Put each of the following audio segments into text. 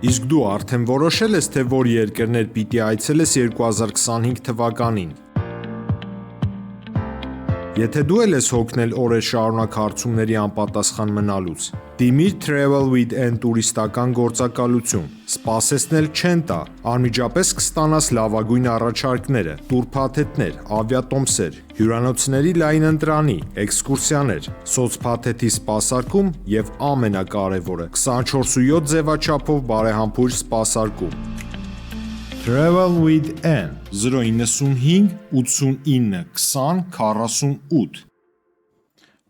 Իսկ դու արդեն որոշել ես, թե որ երկրներ պիտի այցելես 2025 թվականին։ Եթե դու էլ ես հոգնել օրեր շարունակ հարցումների անպատասխան մնալուց, դիմիր Travel with N տուրիստական գործակալություն, սպասեցնել չեն տա, անմիջապես կստանաս լավագույն առաջարկները, տուրփաթեթներ, ավիատոմսեր, հյուրանոցների լայն ընտրանի, էքսկուրսիաներ, սոցփաթեթի սպասարկում եւ ամենակարևորը՝ 24/7 ձևաչափով բարեհամբույր սպասարկում։ Travel with N 095 89 20 48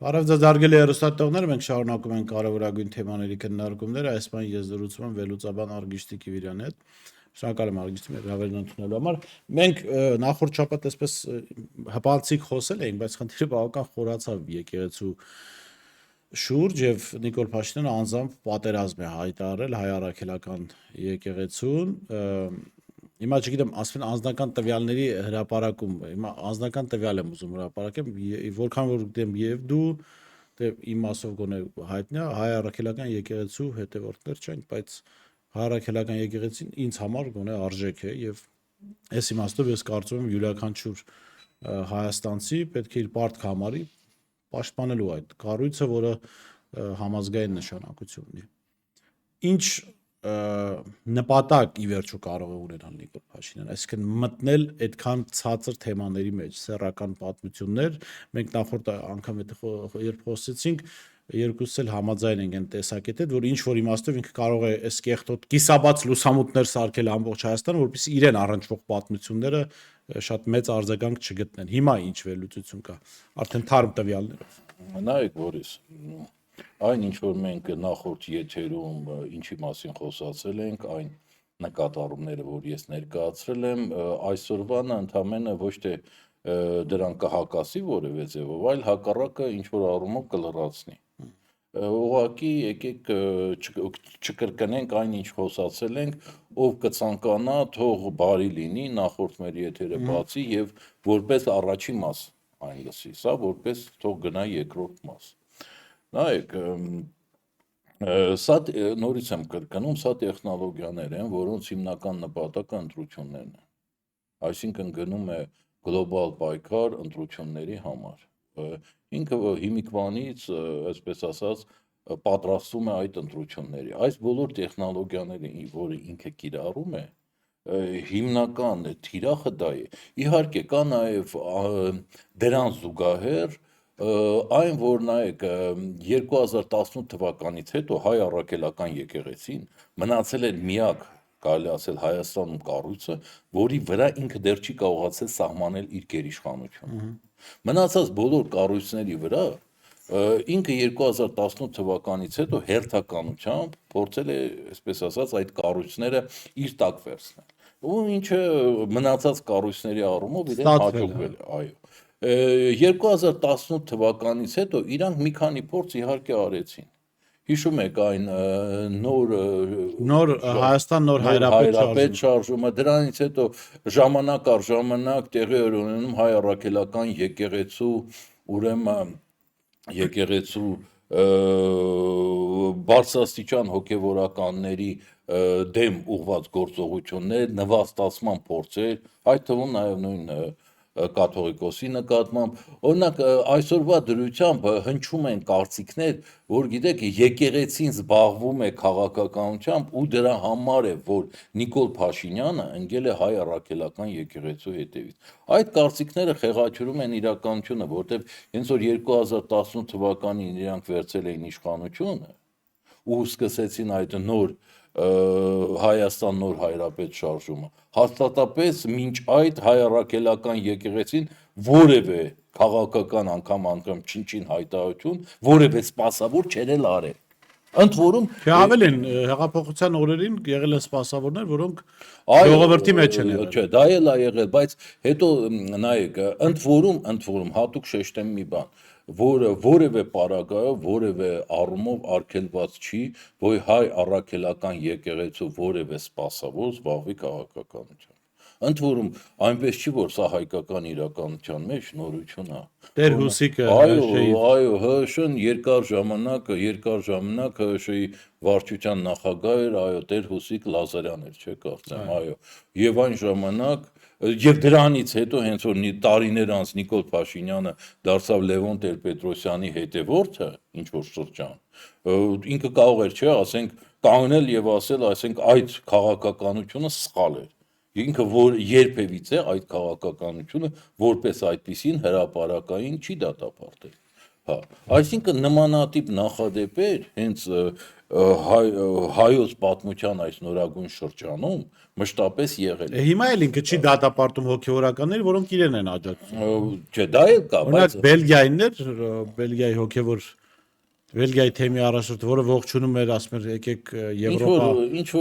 Բարև ձեզ հարգելի հեռուստատողներ, մենք շարունակում ենք կարևորագույն թեմաների քննարկումները, այս բան ես զրուցում եմ վերլուծաբան Արգիշտի Կիվիրյանի հետ։ Շնորհակալ եմ Արգիշտի մեր հավերն ընդունելու համար։ Մենք նախորդ շաբաթ այսպես հպանցիկ խոսել էինք, բայց խնդիրը բավական խորացավ եկեղեցու շուրջ եւ Նիկոլ Փաշինյանը անձամբ պատերազմ է հայտարարել հայ առաքելական եկեղեցուն։ Հիմա չգիտեմ, ասեն անձնական տվյալների հրապարակում, հիմա անձնական տվյալ եմ ուզում հրապարակեմ, որքան որ գիտեմ եւ դու, դե իմ մասով գոնե հայտնի է, հայ առաքելական եկեղեցու հետևորդներ չենք, բայց հայ առաքելական եկեղեցին ինձ համար գոնե արժեք է եւ այս իմաստով ես կարծում եմ յուրաքանչյուր հայաստանցի պետք է իր պարտք համարի պաշտպանելու այդ կառույցը, որը համազգային նշանակություն ունի։ Ինչ նպատակ ի վերջո կարող է ունենալ Նիկոլ Փաշինյանը, այսինքն մտնել այդքան ցածր թեմաների մեջ, սեռական պատմություններ, մենք նախորդ անգամ երբ խոսեցինք, երկուսս էլ համաձայն ենք այն տեսակետից, որ ինչ որ իմաստով ինքը կարող է այս կեղտոտ կիսաբաց լուսամուտներ սարքել ամբողջ Հայաստանը, որպեսզի իրեն առնչվող պատմությունները շատ մեծ արձագանք չգտնեն։ Հիմա ինչ վերլուծություն կա, արդեն թարմ տվյալներով։ Նայեք, Բորիս, այն ինչ որ մենք նախորդ եթերում ինչի մասին խոսացել ենք, այն նկատառումները, որ ես ներկայացրել եմ, այսօրվանը ընդամենը ոչ թե դրան կհակասի որևէ ձևով, այլ հակառակը ինչ որ առումով կլրացնի։ Ուղղակի եկեք չկրկնենք այն ինչ խոսացել ենք, ով կցանկանա, թող բարի լինի, նախորդ մեր եթերը բացի եւ որպես առաջի մաս այն լսի, սա որպես թող գնա երկրորդ մաս։ Նայեք, սա նորից եմ կրկնում, սա տեխնոլոգիաներ են, որոնց հիմնական նպատակը ընտրություններն են։ Այսինքն գնում է գլոբալ պայքար ընտրությունների համար։ Ինքը հիմիկվանից, այսպես ասած, պատրաստում է այդ ընտրությունների։ Այս բոլոր տեխնոլոգիաները, որը ինքը կիրառում է, հիմնական թիրախը դա է։ Իհարկե կա նաև դրան զուգահեռ այն, որ նայեք 2018 թվականից հետո հայ առաքելական եկեղեցին մնացել էր միակ, կարելի ասել Հայաստանում կառույցը, որի վրա ինքը դեռ չի կարողացել սահմանել իր գերիշխանությունը։ Մնացած բոլոր կառույցների վրա ինքը 2018 թվականից հետո հերթականությամբ փորձել է, այսպես ասած, այդ կառույցները իր տակ վերցնել։ Ու ինչը մնացած կառույցների առումով իրեն հաջողվել է, այո։ 2018 թվականից հետո իրանք մի քանի փորձ իհարկե արեցին։ Հիշում եք այն նոր Հայաստան նոր հայրապետ շարժումը, դրանից հետո ժամանակ առ ժամանակ տեղի էր ունենում հայ առաքելական եկեղեցու, ուրեմն եկեղեցու բարձրաստիճան հոգևորականների դեմ ուղղված գործողություններ, նվաստացման փորձեր, այդ թվում նաև նույն կաթողիկոսի նկատմամբ, օրինակ այսօրվա դրությամբ հնչում են կարծիքներ, որ գիտեք եկեղեցին զբաղվում է քաղաքականությամբ ու դրա համար է, որ Նիկոլ Փաշինյանը ընկել է հայ առաքելական եկեղեցու հետևից։ Այդ կարծիքները խեղաթյուրում են իրականությունը, որտեղ հենց որ 2018 թվականին իրանք վերցել էին իշխանությունը ու սկսեցին այդ նոր Հայաստան նոր հայրապետ շարժումը, հաստատապես մինչ այդ հայ առաքելական եկեղեցին որևէ քաղաքական անգամ չին հայտարարություն, որևէ սպասավոր չէր արել։ Ընդ որում ավելին հեղափոխության օրերին եղել են սպասավորներ, որոնք ժողովրդի մեջ են եղել։ Չէ, դա էլ է եղել, բայց հետո նայեք, ընդ որում հատուկ շեշտեմ մի բան, որը որևէ պարագայով, որևէ առումով արգելված չի, որ հայ առաքելական եկեղեցու որևէ սպասավոր զբաղվի քաղաքականությամբ։ Ընդ որում այնպես չի, որ սա հայկական իրականության մեջ նորություն է։ Տեր Հուսիկը Այո, ՀՇ-ն երկար ժամանակ ՀՇ-ի վարչության նախագահ էր, այո, Տեր Հուսիկ Լազարյան էր, չէ՞, կարծեմ, այո։ Եվ այն ժամանակ եւ դրանից հետո հենց որ տարիներ անց Նիկոլ Փաշինյանը դարձավ Լևոն Տեր-Պետրոսյանի հետևորդը, ինչ որ շրջան, ինքը կարող էր, չէ, ասենք, կանգնել եւ ասել, ասենք, այդ քաղաքականությունը սխալ էր։ Ինքը որ երբևիցե այդ քաղաքականությունը որպես այդպիսին հրապարակային չի դատապարտել։ Հա, այսինքն նմանատիպ նախադեպեր հենց հայոց պատմության այս նորագույն շրջանում մշտապես եղել է։ Հիմա էլ ինքը չի դատապարտում հոգևորականներ, որոնք իրեն են աջակցում։ Չէ, դա էլ կա, Օրինակ Բելգիայիններ, Բելգիայի հոգևոր Բելգիայի թեմի առաջնորդ, որը ողջունում էր, ասում էր եկեք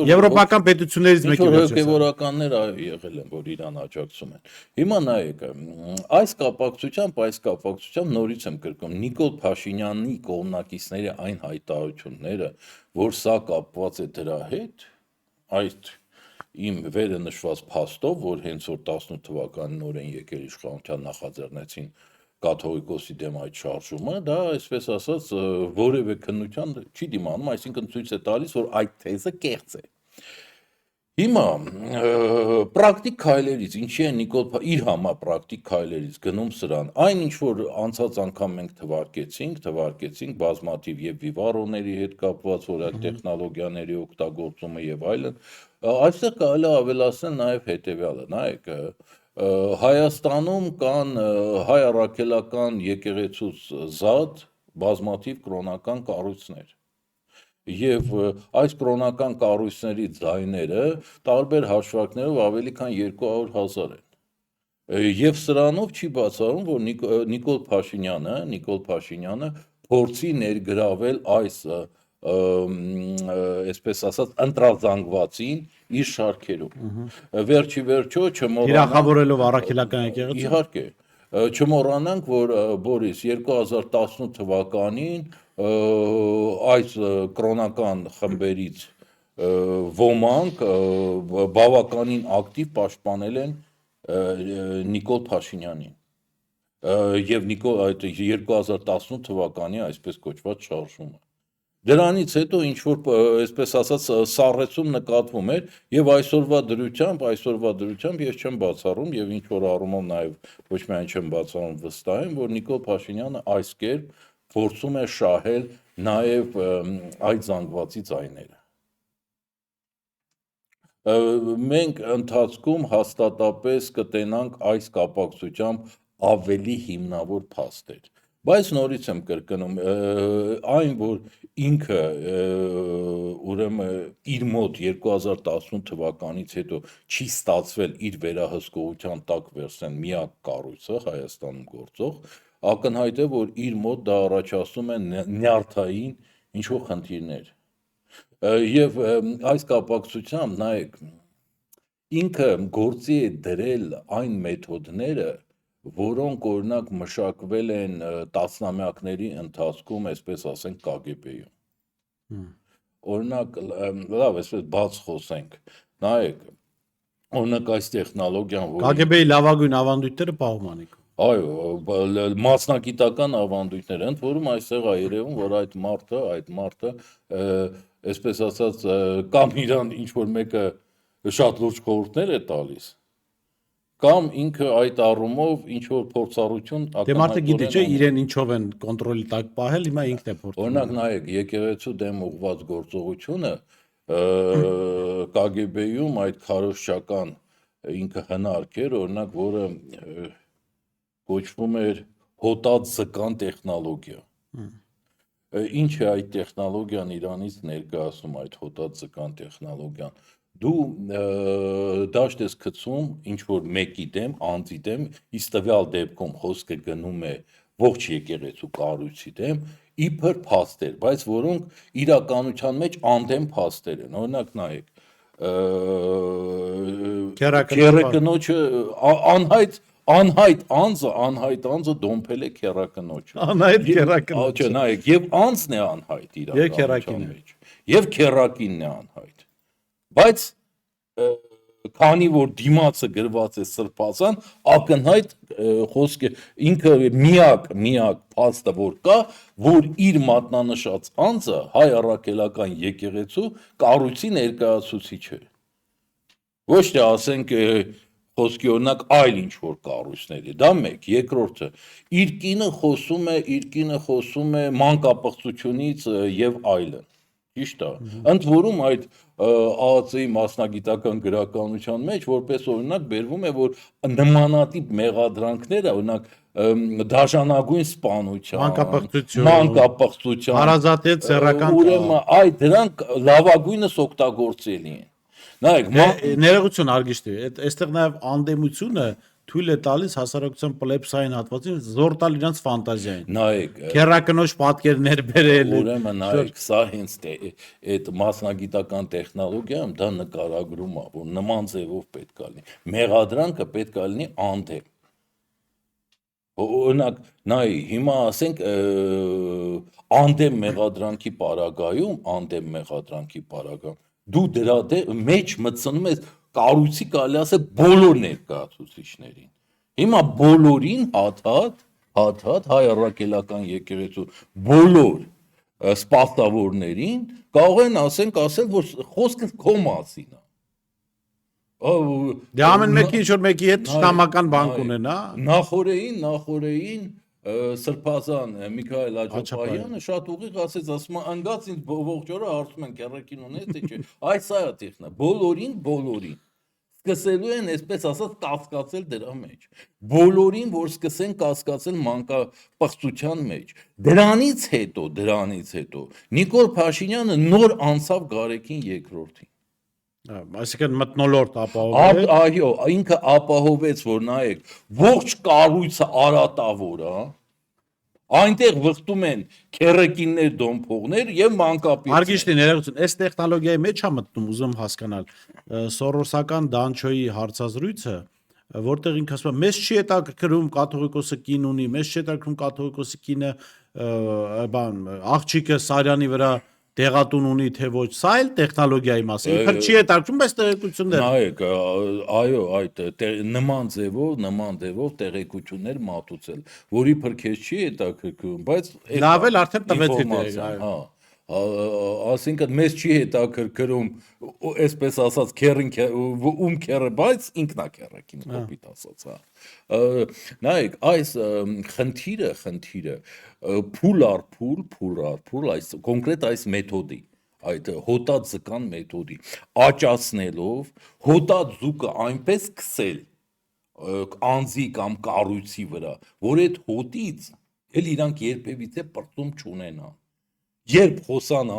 եվրոպական պետություններից մեկի հոգևորականներ եղել են, որ իրան աջակցում են։ Հիմա նայեք, այս կապակցությամբ նորից եմ կրկնում, Նիկոլ Փաշինյանի կողմնակիցների այն հայտարարությունները, որ սա կապված է դրա հետ, այդ իմ վերը նշված փաստով, որ հենց որ 18 թվականին նորեն եկել իշխանության նախաձեռնեցին կաթողիկոսի դեմ այդ շարժումը, դա այսպես ասած որևէ քննության չի դիմանում, այսինքն ցույց է տալիս, որ այդ թեզը կեղծ է։ Հիմա պրակտիկ քայլերից, ինչի է Նիկոլ իր համար պրակտիկ քայլերից գնում սրան, այն ինչ որ անցած անգամ մենք թվարկեցինք բազմաթիվ եւ վիվարոների հետ կապված, որ այդ տեխնոլոգիաների օգտագործումը եւ այլն, այստեղ կարելի է ավելացնել նաեւ հետեւյալը, նայեք, Հայաստանում կան հայ առաքելական եկեղեցուց զատ բազմաթիվ կրոնական կառույցներ եւ այս կրոնական կառույցների ձայները տարբեր հաշվարկներով ավելի քան 200,000 են եւ սրանով չի բացառում որ Նիկոլ Փաշինյանը փորձի ներգրավել այս այսպես ասած ընտրազանգվածին իր շարքերում վերջի վերջո թիրախավորելով առաքելական եկեղեցին իհարկե չմոռանանք որ Բորիս 2018 թվականին այս կրոնական խմբերից ոմանք բավականին ակտիվ պաշտպանել են Նիկոլ Փաշինյանին եւ այդ 2018 թվականի այսպես կոչված շարժումը Դրանից հետո ինչ որ այսպես ասած սառեցում նկատվում էր եւ այսօրվա դրությամբ ես չեմ բացառում եւ ինչ որ առումով նաեւ ոչ միայն չեմ բացառում վստահ եմ որ Նիկոլ Փաշինյանը այս կերպ փորձում է շահել նաեւ այդ զանգվածի ձայները մենք ընթացքում հաստատապես կտենանք այս կապակցությամբ ավելի հիմնավոր փաստեր Բայց նորից եմ կրկնում, այն, որ ինքը ուրեմն իր մոտ 2018 թվականից հետո չի ստացվել իր վերահսկողության տակ վերցնել միակ կառույցը Հայաստանում գործող, ակնհայտ է, որ իր մոտ դա առաջացնում է նյարդային ինչ-որ խնդիրներ։ Եվ այս կապակցությամբ նայեք, ինքը գործի է դրել այն մեթոդները, որոնք օրինակ մշակվել են տասնամյակների ընթացքում, այսպես ասենք KGB-ում։ Օրինակ, լավ, այսպես բաց խոսենք, նայեք, օրինակ այս տեխնոլոգիան, KGB-ի լավագույն ավանդույթները պահում անիք։ Այո, մասնագիտական ավանդույթներ, ընդ որում այստեղ է երևում, որ այդ մարդը, այսպես ասած, կամ իրան ինչ-որ մեկը շատ լուրջ խորհուրդներ է տալիս, կամ ինքը այդ առումով ինչ-որ փորձառություն Դե մարդը գիտի չէ իրեն ինչով են կոնտրոլի տակ պահել, հիմա ինքն է փորձում։ Օրինակ նայեք, եկեղեցու դեմ ուղղված գործողությունը KGB-ում այդ քարոզչական ինքը հնարք էր, օրինակ, որը կոչվում էր հոտած զկան տեխնոլոգիա։ Ինչ է այդ տեխնոլոգիան Իրանից ներկայացնում այդ հոտած զկան տեխնոլոգիան։ Դու դաշտ ես գցում ինչ-որ մեկի դեմ, անձի դեմ, իսկ տվյալ դեպքում խոսքը գնում է ողջ եկեղեցու կառույցի դեմ, իբր փաստեր, բայց որոնք իրականության մեջ անդեմ փաստեր են։ Օրինակ նայեք, քերակնոջը անհայտ անձը դոմփել է քերակնոջը։ Անհայտ քերակնոջը։ Չէ, նայեք, եւ անձն է անհայտ իրականության մեջ, եւ քերակինն է անհայտ։ Բայց քանի որ դիմացը գրված է սրբազան, ակնհայտ խոսքը ինքը միակ փաստը որ կա, որ իր մատնանշած անձը հայ առաքելական եկեղեցու կառույցի ներկայացուցիչ է։ Ոչ թե ասենք խոսքի օրինակ այլ ինչ որ կառույցների, դա մեկ, երկրորդը իր կինը խոսում է մանկապղծությունից եւ այլն։ Ճիշտ է։ Ընդ որում այդ ԱԱՑ-ի մասնագիտական գրականության մեջ որպես օրինակ բերվում է, որ նմանատիպ մեղադրանքները, օրինակ դաշնագույն սպանության, մանկապղծության, հարազատեց սեռական, ուրեմն այդ դրանք լավագույնս օգտագործելի են։ Նայեք, ներողություն արգիշտի, այստեղ նաև անդեմությունը թույլ է տալիս հասարակության պլեբսային հատվածին զոր տալ իրենց ֆանտազիային։ նայեք, Քերակնոջ պատկերներ բերել։ ուրեմն նայեք, սա հենց այդ մասնագիտական տեխնոլոգիայում դա նկարագրում է, որ նման ձևով պետք է լինի։ Մեղադրանքը պետք է լինի անդեմ։ Օրինակ, նայ, հիմա ասենք անդեմ մեղադրանքի պարագայում դու դրա մեջ մտցնում ես կառույցի կարելի ասել բոլոր ներկայացուցիչներին։ Հիմա բոլորին հատ հայ առաքելական եկեղեցու բոլոր սպասավորներին կարող են ասել, որ խոսքը քո մասին է։ Դե ամեն մեկի ինչ որ մեկի հետ շնամական բանկ ունեն, հա։ Նախորդին Սրբազան Միքայել Աջապահյանը շատ ուղիղ ասեց, ասում է, ընկած ինձ ողջ օրը հարցում են քերակին ունես թե չէ։ Այս սա է տեխնա, բոլորին սկսելու են, այսպես ասած, կասկածել դրա մեջ։ Բոլորին, որ սկսեն կասկածել մանկապղծության մեջ։ Դրանից հետո Նիկոլ Փաշինյանը նոր անցավ Գարեգին երկրորդին։ Այսինքն մթնոլորտ ապահովեց։ Այո, ինքը ապահովեց, որ նայեք, ողջ կառույցը արատավոր է, այնտեղ վխտում են քերեկիններ, դոմփողներ եւ մանկապիծներ։ Արգիշտի ներողություն, այս տեխնոլոգիայի մեջ է մտնում, ուզում հասկանալ, Սորոսական Դանչոյի հարցազրույցը, որտեղ ինքը ասում է, մեզ չի հետաքրքրում կաթողիկոսը կին ունի, մեզ չի հետաքրքրում կաթողիկոսի կինը աղջիկը Սարյանի վրա տեղատուն ունի թե ոչ, սա էլ տեխնոլոգիայի մաս է, ինքը չի հետաքրքրում, բայց տեղեկություններ։ Նայեք, այո, այդ նման ձևով տեղեկություններ մատուցել, որի փրկես չի հետաքրքրում, բայց լավ էլ արդեն տվեցի ասինքն մեզ չի հետաքրքրում, այսպես ասած, ում քերը, բայց ինքնա քերակին կոպիտ ասած, հա։ Նայեք, այս խնդիրը փուլ առ փուլ, այս կոնկրետ այս մեթոդի, այդ հոտած զկան մեթոդի աճացնելով հոտած զուկը այնպես քսել անձի կամ կառույցի վրա, որ այդ հոտից էլ իրանք երբևիցե պրծում չունենան։ Երբ խոսան,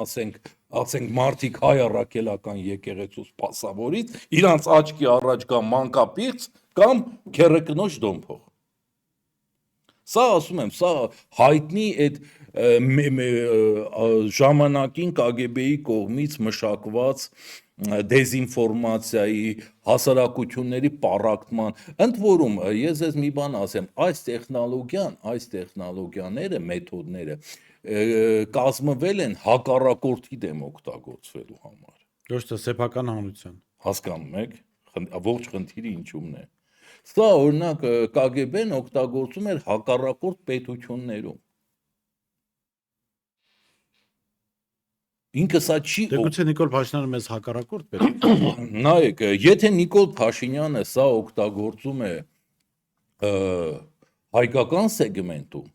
ասենք մարդիկ հայ առաքելական եկեղեցու սպասավորից, իրանց աչքի առաջ կա մանկապիղծ կամ քերեկնոջ դոմփող։ Սա ասում եմ, սա հայտնի այդ ժամանակին KGB-ի կողմից մշակված դեզինֆորմացիայի, հասարակությունների պառակտման, ընդ որում ես ձեզ մի բան ասեմ, այս տեխնոլոգիաները, մեթոդները կազմվել են հակառակորդի դեմ օգտագործվելու համար։ Ոչ թե սեփական հանրության։ Հասկանում եք, ողջ խնդիրը ինչումն է։ Սա օրինակ KGB-ն օգտագործում էր հակառակորդ պետություններում։ Ինքը սա չի։ Դե Նիկոլ Փաշինյանը մեզ հակառակորդ պետք է։ Նայեք, եթե Նիկոլ Փաշինյանը սա օգտագործում է հայկական սեգմենտում,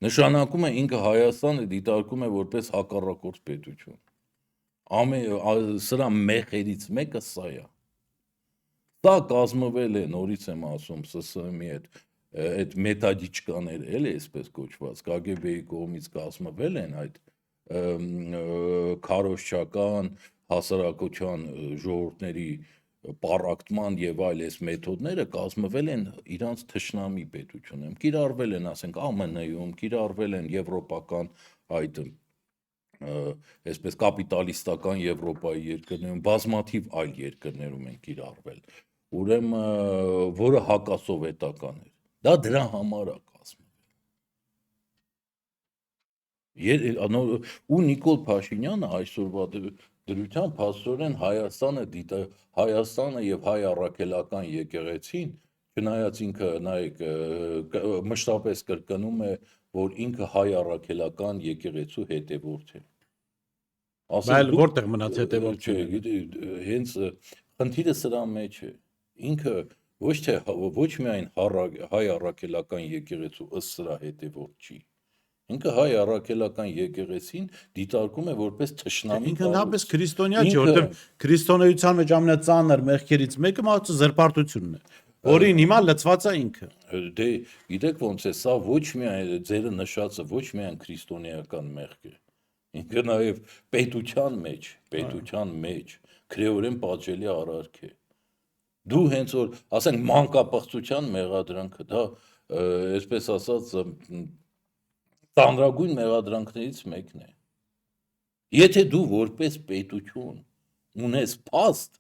նշանակում է ինքը Հայաստանը դիտարկում է որպես հակառակորդ պետություն։ Սրա մեխերից մեկը սա է։ Սա կազմվել է, նորից եմ ասում, ՍՍՄ-ի այդ մետադիչկաները, էլի այսպես կոչված, KGB-ի կողմից կազմվել են այդ քարոզչական հասարակության ժողովուրդների պառակտման եւ այլ այս մեթոդները կազմվել են իրանց թշնամի պետությունում, կիրառվել են, ասենք, ԱՄՆ-ում, կիրառվել են եվրոպական այդ այսպես կապիտալիստական Եվրոպայի երկրներում, բազմաթիվ այլ երկրներում են կիրառվել, ուրեմն որը հակասովետական էր, դա դրա համար է կազմվել։ Ու Նիկոլ Փաշինյանը այսօրվա դրության փաստորեն Հայաստանը եւ հայ առաքելական եկեղեցին, չնայած ինքը նայեք մշտապես կրկնում է, որ ինքը հայ առաքելական եկեղեցու հետևորդ է։ Բայց որտեղ մնաց հետևորդ չէ, հենց խնդիրը սրա մեջ է։ Ինքը ոչ միայն հայ առաքելական եկեղեցու ըստ սրա հետևորդ չի։ Ինքը հայ առաքելական եկեղեցին դիտարկում է որպես թշնամի։ Ինքը հապես քրիստոնյա չէ, որտեղ քրիստոնեության մեջ ամենածանր մեղքերից մեկը մարդու զրպարտությունն է, որին հիմա լծված է ինքը։ Դե գիտեք ոնց է, սա ոչ միայն ձերը նշածը ոչ միայն քրիստոնեական մեղք է։ Ինքը նաև պետության մեջ քրեորեն պատժելի արարք է։ Դու հենց որ ասենք մանկապղծության մեղադրանքը, դա այսպես ասած ծանրագույն մեղադրանքներից մեկն է։ Եթե դու որպես պետություն ունես փաստ,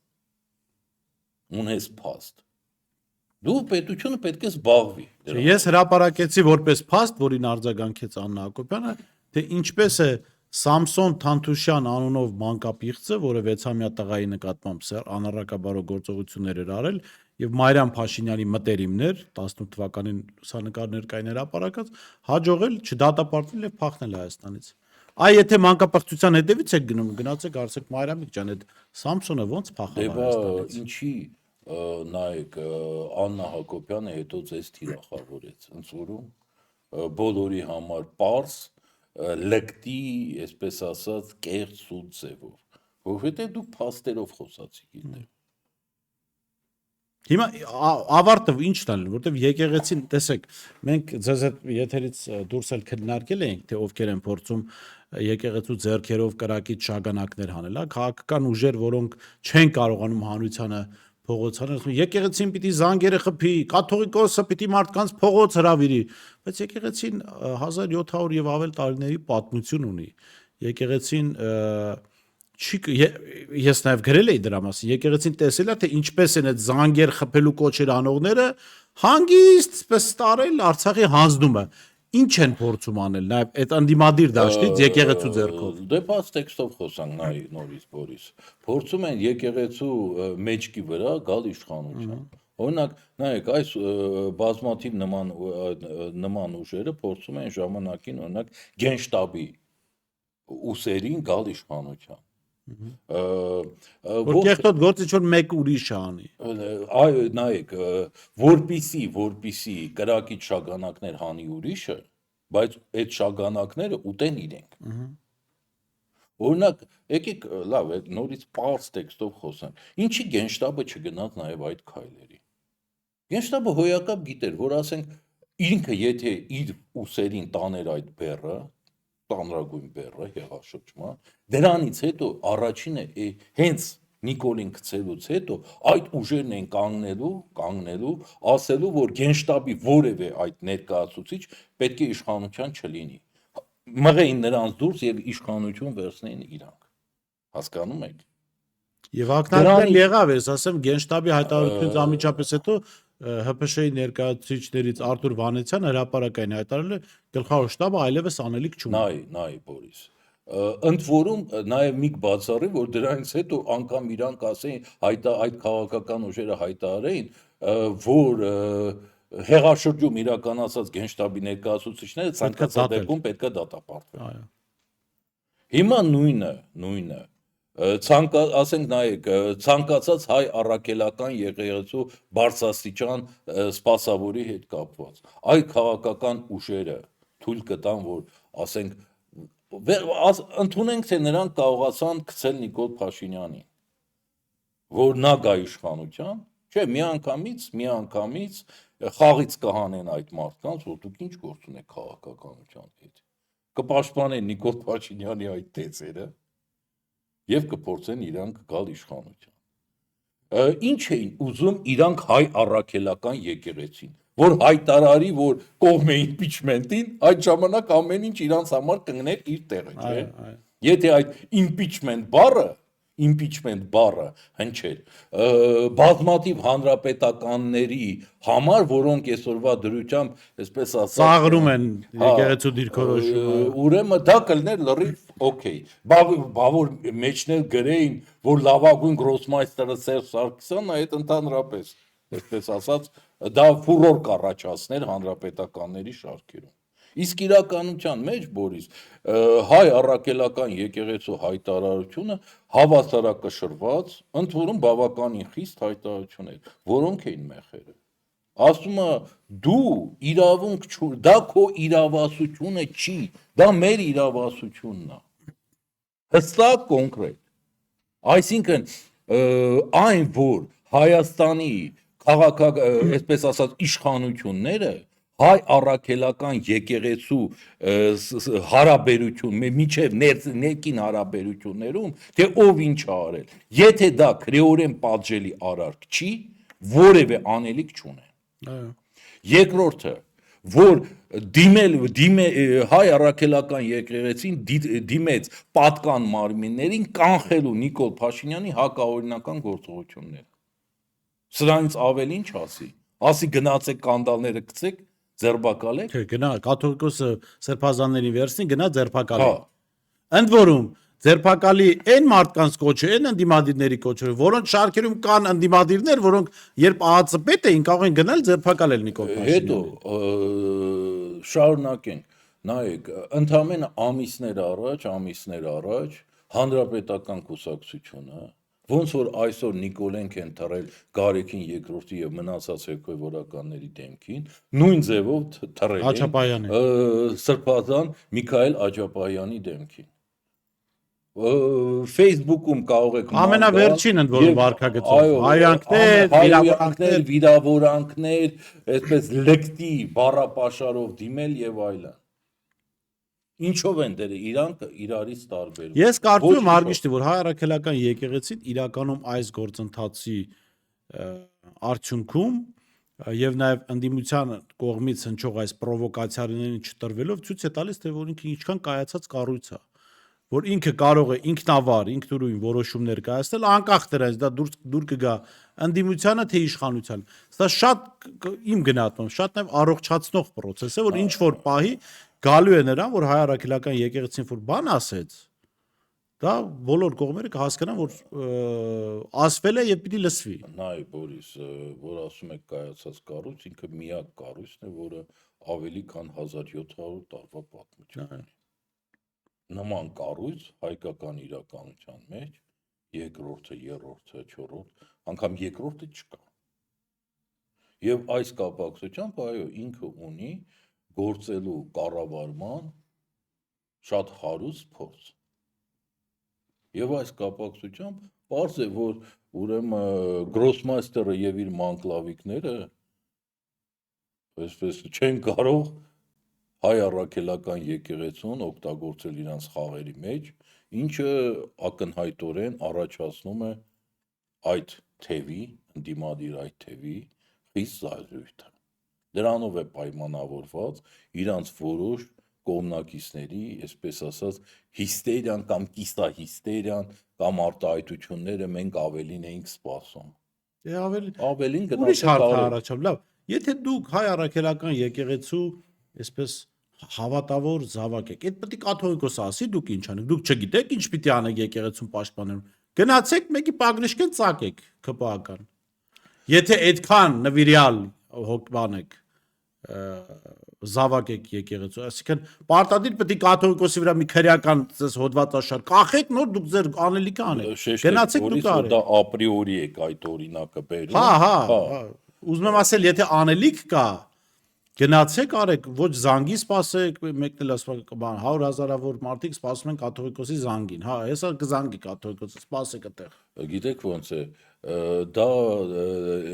դու պետությունը պետք է զբաղվի։ Ես հրապարակեցի որպես փաստ, որին արձագանքեց Աննա Հակոբյանը, թե ինչպես է Սամսոն Թանթուշյան անունով մանկապիղծը, որը 6-ամյա տղայի նկատմամբ անառակաբարո գործողություններ էր արել, եւ Մարիամ Փաշինյանի մտերիմներ 18 թվականին լուսանկարներ կային հրապարակած, հաջողել չդատապարտել եւ փախնել Հայաստանից։ Այ եթե մանկապղծության հետևից եք գնում, գնացեք արցեք Մարիամիկ ջան, այդ Սամսոնը ոնց փախավ Հայաստանից։ Ինչի նայեք Աննա Հակոբյանը հետո ձեզ թիրախավորեց, ոնց որում բոլորի համար պարզ լկտի, այսպես ասած, կեղծ ու ձևով, որովհետև դուք փաստերով խոսացիք իդե։ Հիմա ավարտը ի՞նչն է, որովհետև եկեղեցին, տեսեք, մենք ձեզ այդ եթերից դուրս էլ քննարկել էինք, թե ովքեր են փորձում եկեղեցու ձեռքերով կրակից շագանակներ հանել, քաղաքական ուժեր, որոնք չեն կարողանում հանրությանը փողոցանել, եկեղեցին պիտի զանգերը խփի, կաթողիկոսը պիտի մարդկանց փողոց հրավիրի, բայց եկեղեցին 1700 եւ ավել տարիների պատմություն ունի։ Եկեղեցին ես նաև գրել էի դրա մասին, եկեղեցին տեսել է, թե ինչպես են այդ զանգեր խփելու կոչեր անողները հանգիստ պես տարել Արցախի հանձնումը։ Ինչ են փորձում անել նաև այդ անդիմադիր դաշտից եկեղեցու ձեռքով։ Դե բաց տեքստով խոսանք նայ նորից Բորիս։ Փորձում են եկեղեցու մեջքի վրա գալ իշխանության։ Օրինակ, նայեք, այս բազմաթիվ նման ուժերը փորձում են ժամանակին օրինակ գենշտաբի ուսերին գալ իշխանության։ Որ կեղտոտ գործ ինչ-որ մեկ ուրիշ անի։ Այո, նայեք, որպիսի կրակից շագանակներ հանի ուրիշը, բայց այդ շագանակները ուտեն իրենք։ Օրինակ, եկեք լավ, նորից պարզ տեքստով խոսանք։ Ինչի գենշտաբը չգնաց նաև այդ քայլերի։ Գենշտաբը հոյակապ գիտեր, որ ասենք ինքը եթե իր ուսերին տաներ այդ բեռը, տանրագույն բեռը հեղաշրջման, դրանից հետո առաջինը հենց Նիկոլին գցելուց հետո այդ ուժերն են կանգնելու, ասելու, որ գենշտաբի որևէ այդ ներկայացուցիչ պետք է իշխանության չլինի։ Մղեին նրանց դուրս եւ իշխանություն վերցնեին իրանք։ Հասկանում եք։ Եվ ակնարկել եղավ, ես ասեմ, գենշտաբի հայտարարությունից անմիջապես հետո ՀՊՇ-ի ներկայացուցիչներից Արտուր Վանեցյանը հրապարակային հայտարարել է գլխավոր շտաբը այլևս անելիք չունի։ Նայ Բորիս։ Ընդ որում նաև միք բացառի, որ դրանից հետո անգամ իրանք ասեին, այդ քաղաքական ուժերը հայտարարեին, որ հեղաշրջում իրականացած գենշտաբի ներկայացուցիչները ցանկացած դեպքում պետք է դատապարտվեն։ Հիմա նույնը ասենք նայեք, ցանկացած հայ առաքելական եկեղեցու բարձրաստիճան սպասավորի հետ կապված այ քաղաքական ուժերը թույլ կտան, որ ասենք ընդունենք, թե նրանք կարողացան գցել Նիկոլ Փաշինյանին, որ նա գա իշխանության, չէ, միանգամից խաղից կհանեն այդ մարդկանց, որ դուք ինչ գործ ունեք քաղաքականության հետ, կպաշտպանեն Նիկոլ Փաշինյանի այդ տեծերը եւ կփորձեն իրանք գալ իշխանության։ Ինչ էին ուզում իրանք հայ առաքելական եկեղեցին, որ հայտարարի, որ կողմ է իմպիչմենտին, այդ ժամանակ ամեն ինչ իրանց համար կանգներ իր տեղը, չէ։ Եթե այդ իմպիչմենտ բառը impeachment բառը հնչել բազմաթիվ հանրապետականների համար, որոնք այսօրվա դրությամբ, այսպես ասած, Ծաղրում են եկեղեցու դիրքորոշումը։ Ուրեմն դա կլներ լրիվ օքեյ։ Բա որ մեջնել գրեին, որ լավագույն գրոսմայստերը Սերժ Սարգսյանն է, այդ ընդհանրապես, այսպես ասած, դա ֆուրոր կառաջացներ հանրապետականների շարքերում։ Իսկ իրականության մեջ, Բորիս, հայ առաքելական եկեղեցու հայտարարությունը հավասարակշռված, ընդ որում բավականին խիստ հայտարարություն էր, որոնք էին մեխերը։ Ասում է դու իրավունք չունես, դա քո իրավասությունը չի, դա մեր իրավասությունն է։ Հստակ կոնկրետ։ Այսինքն այն, որ Հայաստանի այսպես ասած իշխանությունները հայ առաքելական եկեղեցու հարաբերություն, միջև ներքին հարաբերություններում, թե ով ինչ ա արել, եթե դա քրեորեն պատժելի արարք չի, որևէ անելիք չունեն։ Երկրորդը, որ հայ առաքելական եկեղեցին դիմեց պատկան մարմիններին կանխելու Նիկոլ Փաշինյանի հակաօրինական գործողությունները։ Սրանից ավելին չասի։ Ասի գնացեք կանդալները գցեք, ձերբակալեք։ Չէ, գնա կաթողիկոսը սրբազանների վերցնի, գնա ձերբակալի։ Ընդ որում ձերբակալի այն մարդկանց կոչը, այն ընդդիմադիրների կոչը, որոնց շարքերում կան ընդդիմադիրներ, որոնք երբ ԱԱԾ պետ էին, կարող են գնալ ձերբակալել Նիկոլ Փաշինյանին։ Հետո շարունակենք։ Նայեք, ընդամենը ամիսներ առաջ հանրապետական կուսակցությունը, ոնց որ այսօր Նիկոլենք են թռել Գարեգին երկրորդի եւ մնացած հոգեվորականների դեմքին, նույն ձևով թռել են Սրբազան Միքայել Աջապահյանի դեմքին։ Facebook-ում կարող եք ամենավերջին ընդ որում վարկագծով հայրանքներ, վիրավորանքներ, այսպես լկտի բառապաշարով դիմել եւ այլն։ Ինչով են դերը իրանք իրարից տարբերում։ Ես կարծում եմ Արգիշտի, որ հայ առաքելական եկեղեցին իրականում այս գործընթացի արդյունքում եւ նաեւ ընդդիմության կողմից հնչող այս պրովոկացիաներին չտրվելով ցույց է տալիս, թե որ ինքը ինչքան կայացած կառույց է, որ ինքը կարող է ինքնավար, ինքնուրույն որոշումներ կայացնել, անկախ դրանից դա դուր կգա ընդդիմությանը թե իշխանությանը։ Դա շատ իմ գնահատմամբ շատ նաեւ առողջացնող process է, որ ինչ որ պահի գալու է նրան, որ հայ առաքելական եկեղեցին որ բան ասեց, դա բոլոր կողմերը կհասկանան, որ ասվել է եւ պիտի լսվի։ Նայ, Բորիս, որ ասում եք կայացած կառույց, ինքը միակ կառույցն է, որը ավելի քան 1700 տարվա պատմություն ունի։ Նման կառույց հայկական իրականության մեջ երկրորդը, երրորդը, չորրորդ, անգամ երկրորդը չկա։ Եվ այս կապակցությամբ, այո, ինքը ունի գործելու կառավարման շատ հարուստ փորձ։ Եվ այս կապակցությամբ պարզ է, որ ուրեմն գրոսմայստերը եւ իր մանկլավիկները այսպես չեն կարող հայ առաքելական եկեղեցուն օգտագործել իրենց խաղերի մեջ, ինչը ակնհայտորեն առաջացնում է այդ թևի, ընդդիմադիր այդ թևի խիստ զայրույթը։ Դրանով է պայմանավորված իրանց որոշ կողմնակիցների, այսպես ասած, հիստերիան կամ կիսահիստերիան կամ արտահայտությունները մենք ավելին էինք սպասում։ Ավելին ուրիշ հարց առաջամ, լավ, եթե դուք հայ առաքելական եկեղեցու այսպես հավատավոր զավակ եք, այդ պետք է կաթողիկոսը ասի դուք ինչ անեք, դուք չգիտեք ինչ պիտի անեք եկեղեցուն պաշտպանելու, գնացեք մեկի պագրիշկեն ծակեք ԿՊԱ-ական։ Եթե այդքան նվիրյալ բան եք զավակ եք եկեղեցու, այսինքն պարտադիր պետք է կաթողիկոսի վրա մի քրեական հոդվածաշար կախեք, նոր դուք ձեր անելիքը անեք։ Գնացեք դուք արեք։ Դա ապրիորի եք այդ օրինակը բերում։ Հա, ուզում եմ ասել, եթե անելիք կա, գնացեք արեք, ոչ զանգի սպասեք, մեկն էլ ասում է բան 100,000-ավոր մարդիկ սպասում են կաթողիկոսի զանգին։ Հա, հեսա կզանգի կաթողիկոսը, սպասեք այդտեղ։ Գիտեք ոնց է, դա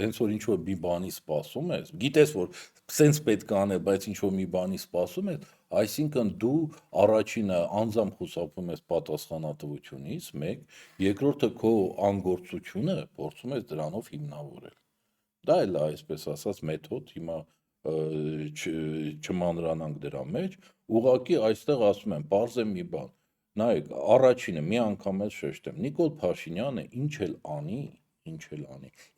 հենց որ ինչ որ մի բանի սպասում ես, գիտես որ սենց պետք է անել, բայց ինչ որ մի բանի սպասում ես, այսինքն դու առաջինը անձամբ խուսափում ես պատասխանատվությունից, մեկ, երկրորդը քո անգործությունը փորձում ես դրանով հիմնավորել։ Դա էլ է այսպես ասած մեթոդ, հիմա չմանրանանք դրա մեջ, ուղղակի այստեղ ասում եմ, պարզ է մի բան, նայեք, առաջինը մի անգամ էլ շեշտեմ, Նիկոլ Փաշինյանը ինչ էլ անի,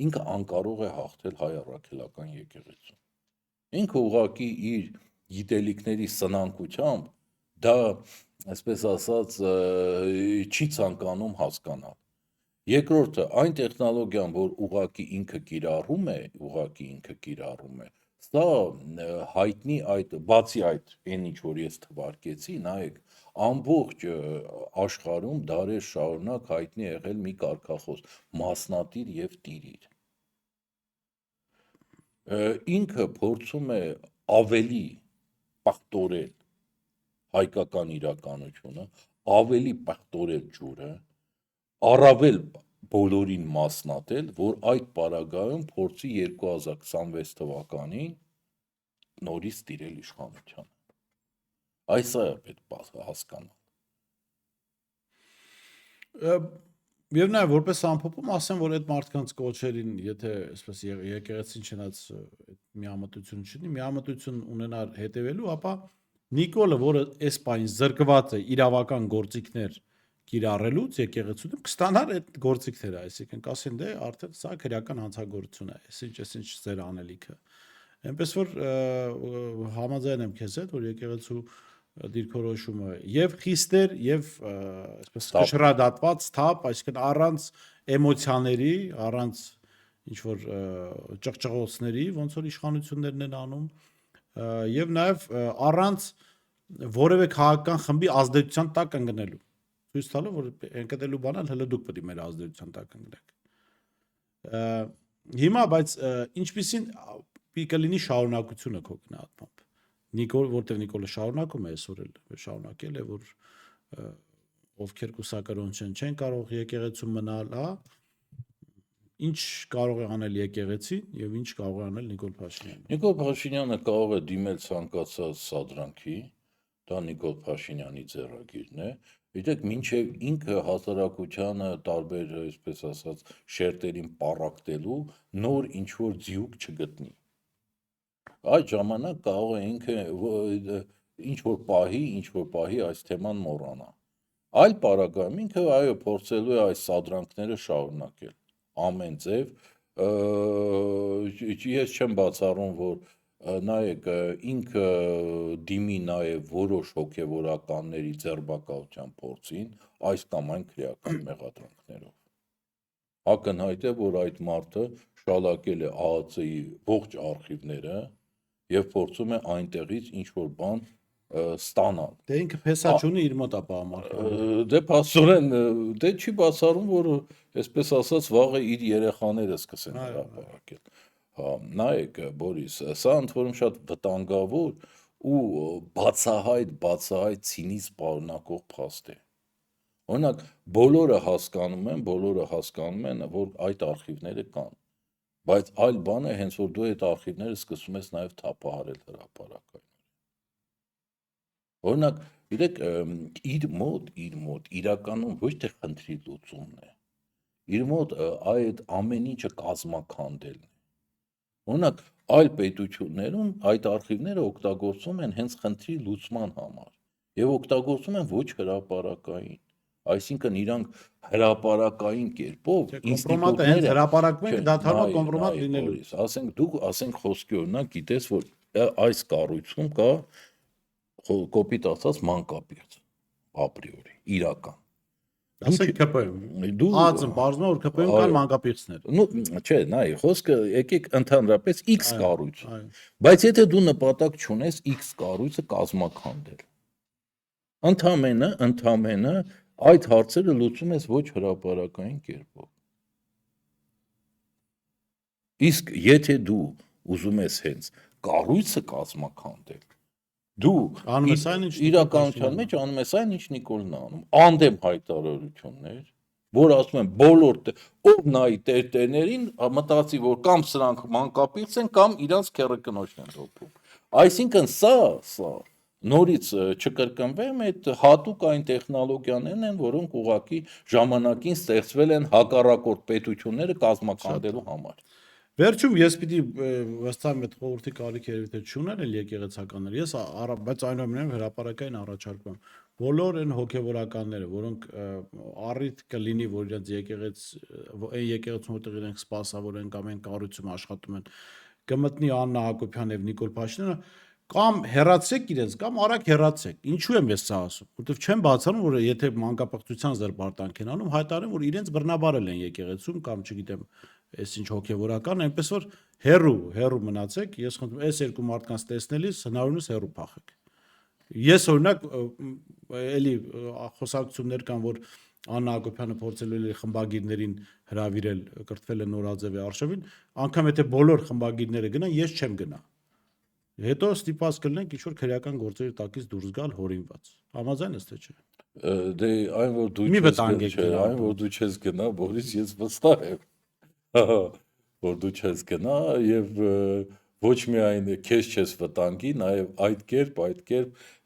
ինքը անկարող է հաղթել հայ առաքելական եկեղեցուն։ Ինքը ուղղակի իր գիտելիքների սնանկությամբ դա, այսպես ասած, չի ցանկանում հասկանալ։ Երկրորդը, այն տեխնոլոգիան, որ ուղղակի ինքը կիրառում է, սա հայտնի բացի այդ այն ինչ որ ես թվարկեցի, նայեք, ամբողջ աշխարհում դարեր շարունակ հայտնի եղել մի կարգախոս՝ մասնատիր եւ տիրիր։ Ինքը փորձում է ավելի պախտորել հայկական իրականությունը, ավելի պախտորել ջուրը, առավել բոլորին մասնատել, որ այդ պարագայում փորձի 2026 թվականին նորից տիրել իշխանությանը։ Այս է պետք հասկանալ։ Եվ նաև որպես ամփոփում ասեմ, որ այդ մարդկանց կոչերին, եթե այսպես եկեղեցին չնայած միամտություն չունի, միամտություն ունենար հետևելու, ապա Նիկոլը, որը այս պայն զրկված է իրավական գործիքներ կիրառելուց եկեղեցում, կստանար այդ գործիքները, այսինքն կասեն դե արդեն սա քրեական հանցագործություն է, այսինչ ձեր անելիքը։ Այնպես որ համաձայն եմ քեզ հետ, որ եկեղեցու դիրքորոշումը եւ խիստեր եւ այսպես կշռադատված թափ, այսինքն առանց էմոցիաների, առանց ինչ որ ճղճղոցների, ոնց որ իշխանություններն են անում, եւ նաեւ առանց որևէ քաղաքական խմբի ազդեցության տակ ընկնելու։ Ցույց տալով, որ ընկնելու բանալ հələ դուք պետք է մեր ազդեցության տակ ընկնեք։ Հիմա բայց ինչպիսին կլինի շարունակությունը քո գնահատմամբ։ Որտեղ Նիկոլը շարունակում է այսօր էլ շարունակել է, որ ովքեր կուսակրոն չեն կարող եկեղեցու մնալ, հա, ինչ կարող է անել եկեղեցին եւ ինչ կարող է անել Նիկոլ Փաշինյանը։ Նիկոլ Փաշինյանը կարող է դիմել ցանկացած սադրանքի, դա Նիկոլ Փաշինյանի ձեռագիրն է։ Գիտեք, մինչև ինքը հասարակությանը տարբեր, այսպես ասած, շերտերին պառակտելու նոր ինչ որ ձյուկ չգտնի։ Այդ ժամանակ կարող է ինքը ինչ որ պահի այս թեման մոռանա։ Այլ պարագայում ինքը այո փորձելու է այս սադրանքները շարունակել ամեն ձև, ես չեմ բացառում, որ նայեք ինքը դիմի նաև որոշ հոգևորականների ձերբակալության փորձին այս կամ այն քրեական մեղադրանքներով։ Ակնհայտ է, որ այդ մարդը շալակել է ԱԱՑ-ի ողջ արխիվները եւ փորձում է այնտեղից ինչ որ բան ստանալ։ Դե ինքը փեսա չունի իր մոտ ապահոման։ Դե փաստորեն դե չի բացառում, որ այսպես ասած վաղը իր երեխաները սկսեն հրապարակել։ Հա, նայեք Բորիս, սա ընդ որում շատ վտանգավոր ու բացահայտ ցինիզմ պարունակող փաստ է։ Օրինակ բոլորը հասկանում են, որ այդ արխիվները կան, բայց այլ բան է հենց որ դու այդ արխիվները սկսում ես նաև թափահարել հրապարակային։ Օրինակ, գիտեք, իր մոտ իրականում ոչ թե խնդրի լուծումն է, իր մոտ այդ ամեն ինչը կազմաքանդելն է։ Օրինակ, այլ պետություններում այդ արխիվները օգտագործվում են հենց խնդրի լուծման համար եւ օգտագործում են ոչ հրապարակային, այսինքն իրանք հրապարակային կերպով ինստիտուտները հենց հրապարակում են դադարਵਾ կոմպրոմատ լինելու։ Ասենք խոսքի օրինակ գիտես, որ այս կառույցում կա կոպիտ ասած մանկապիրտ ապրիորի իրական։ Ասենք ԿՊ-ում։ Ածն բարձրացնում որ ԿՊ-ում կան մանկապիրտներ։ Ну, չէ, նայ, խոսքը եկեք ընդհանրապես X կառույց։ Բայց եթե դու նպատակ չունես X կառույցը կազմաքանդել, ընդամենը այդ հարցերը լուծում ես ոչ հրապարակային կերպով։ Իսկ եթե դու ուզում ես հենց կառույցը կազմաքանդել, դու իրականության մեջ անում ես այն, ինչ Նիկոլն է անում, անդեմ հայտարարություններ, որ ասում են բոլոր ով նայի տերտերներին մտածի, որ կամ սրանք մանկապիրտ են, կամ իրանց քեռակնոջն են դոփում։ Այսինքն սա նորից չկրկնվեմ, այդ հատուկ այն տեխնոլոգիաներն են, որոնք ուղղակի ժամանակին ստեղծվել են հակառակորդ պետությունները կազմաքանդելու համար։ Վերջում ես պիտի վստահ եմ այդ խորհրդի կարիք երևի թե չունեն էլ եկեղեցականները։ Ես բայց այնուամենայնիվ հրապարակային առաջարկում եմ բոլոր այն հոգևորականները, որոնք առիթ կլինի, որ իրենց եկեղեցում որտեղ իրենք սպասավոր են կամ այն կառույցում աշխատում են, կմտնի Աննա Հակոբյանը եւ Նիկոլ Փաշինյանը, կամ հեռացեք իրենց, կամ արագ հեռացեք։ Ինչու եմ ես սա ասում, որովհետեւ չեմ բացառում, որ եթե մանկապարտության զրպարտանք են անում, հայտարարեն, որ իրենց բռնաբարել են եկեղեցում կամ չգիտեմ, այսինչ հոգևորական, այնպես որ հեռու մնացեք, ես խնդրում եմ այս երկու մարդկանց տեսնելիս հնարավորինս հեռու փախեք։ Ես օրինակ էլի խոսակցություններ կան, որ Աննա Հակոբյանը փորձել է խմբագիրներին հրավիրել, կրթվել է Նորաձևի արշավին, անգամ եթե բոլոր խմբագիրները գնան, ես չեմ գնա։ Հետո ստիպված կլինենք ինչ-որ քրեական գործերի տակից դուրս գալ հորինված։ Համաձայն ես թե չէ։ Դե այն որ դու Մի չես վտանգեք գնա, դրա այն որ դու չես գնա, Բորիս, ես վստահ եմ, որ դու չես գնա եւ ոչ միայն քեզ չես վտանգի, նաեւ այդ կերպ,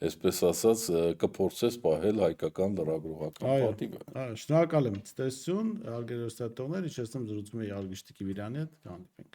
այսպես ասած, կփորձես պահել հայկական լրագրողական պատիվը։ Այո, շնորհակալ եմ ցտեսություն, հարգելի հեռուստատողներ, իջեցնում զրուցում էի Արգիշտի Կիվիրյանի հետ, հանդիպենք։